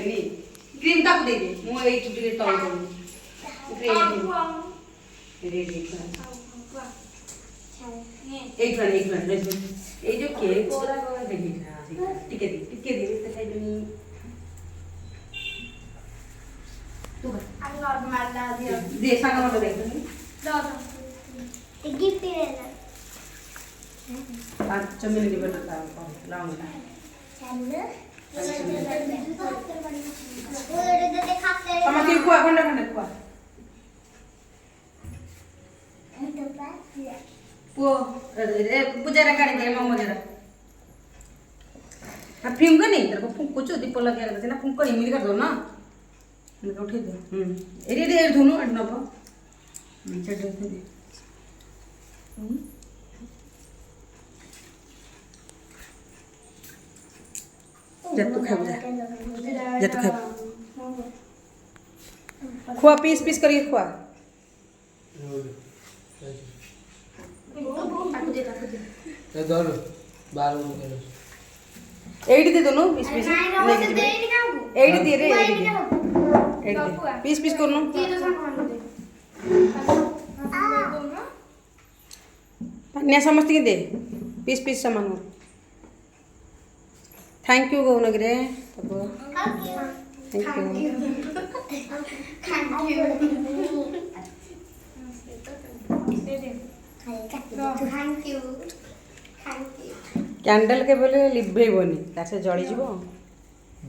ଖାଇନି କ୍ରିମ୍ ତାକୁ ଦେଇଦେ ମୁଁ ଏଇଠି ଟିକେ ତଳେ ଦେବି ଏଇଠୁ ଏଇ ଯୋଉ କେକ୍ ଟିକେ ଟିକେ ଏତେ ଖାଇଦେବି दे सांगा मला द्यायचं गिफ्ट 5 मिनिट भेटत लावून समझ कुआ खंडा खंडा कुआ पुओ पूजा रे काढी दे मम्मा जरा आ फिंग नहीं तेरे को फुंको चो दीप लगे रहते ना फुंको नहीं मिल कर दो ना इनका उठे दो एरी दे धुनु अडनप चढ़ दे जब तू खाओ जा तू खाओ खुआ पीस पीस करिए खुआ ये दो 12 एडी दे दोनों पीस पीस एडी दे रे एडी पीस पीस करनो पानिया समस्त के दे पीस पीस सामान थैंक यू गौन रे तब थैंक यू कैंडल के बोले लिभेबनी तासे जळी जीवो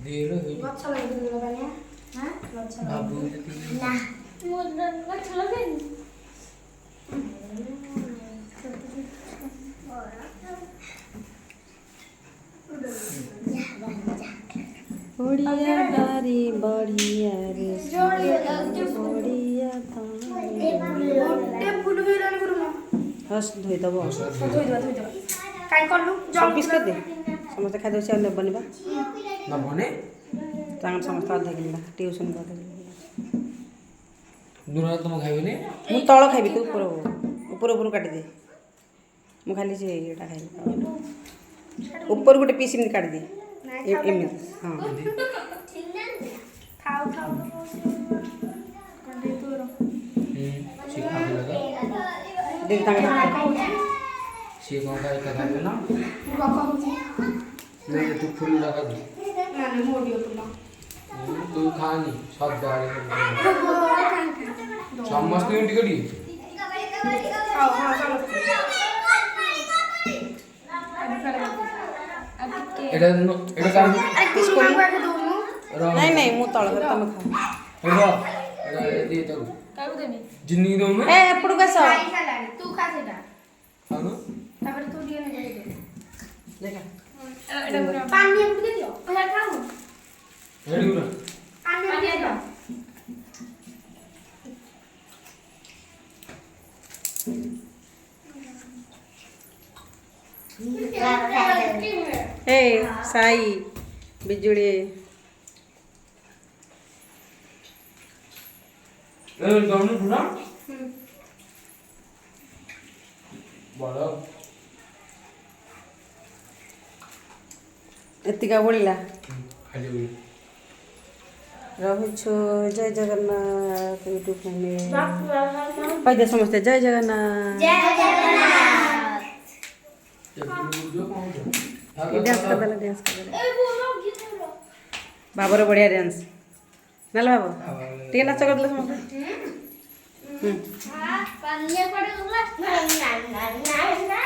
देलो गछ लागि दिलो बानिया हां गछ बाबू ना मो गछ लगेनी बढ़िया बारी बढ़िया रे बढ़िया मोटे फुल गइरानी करू हस धोई दबो धोई दो काई करलु पीस कर दे समस्त खाइ दो से न बनिबा ना बने तांग समस्त आधा किलो ट्यूशन कर दे दुरा तुम खाइबे मु तळ खाइबी तू ऊपर ऊपर काट दे मु खाली से एटा खाइबी ऊपर गोटे पीस इमि काट दे एमि हां खाओ खाओ कंदे तोरो सिखा लगा दे तांग सी को का खाइबे ना नहीं तू फुल लगा दे नानी मोडियो तुला तू खानी सब गाड़ी समस्त टिकटी खाओ हां चलो एटा का इसको रो नहीं नहीं मु तळ कर तम खा रो एटा दे तो काऊ देनी जिन्नी दो में ए एपड़ का सा खाई सालानी तू खा सेटा हां तापर तू दिए ने दे देखा एटा पूरा पानी हमको दे दियो पहले खाओ रेडी पूरा पानी दे दो ए साई बिजुड़ी ए गाउनु पूरा बड़ा एतिका बोलिला खाली रहुछु जय जगन्नाथ यूट्यूब फैमिली पाइदे समस्ते जय जगन्नाथ जय जगन्नाथ डांस कर देला ए बोलो गीत बोलो बाबर बढ़िया डांस नल बाबू टे नाच कर देला समस्ते हां पानी पड़े ना ना ना ना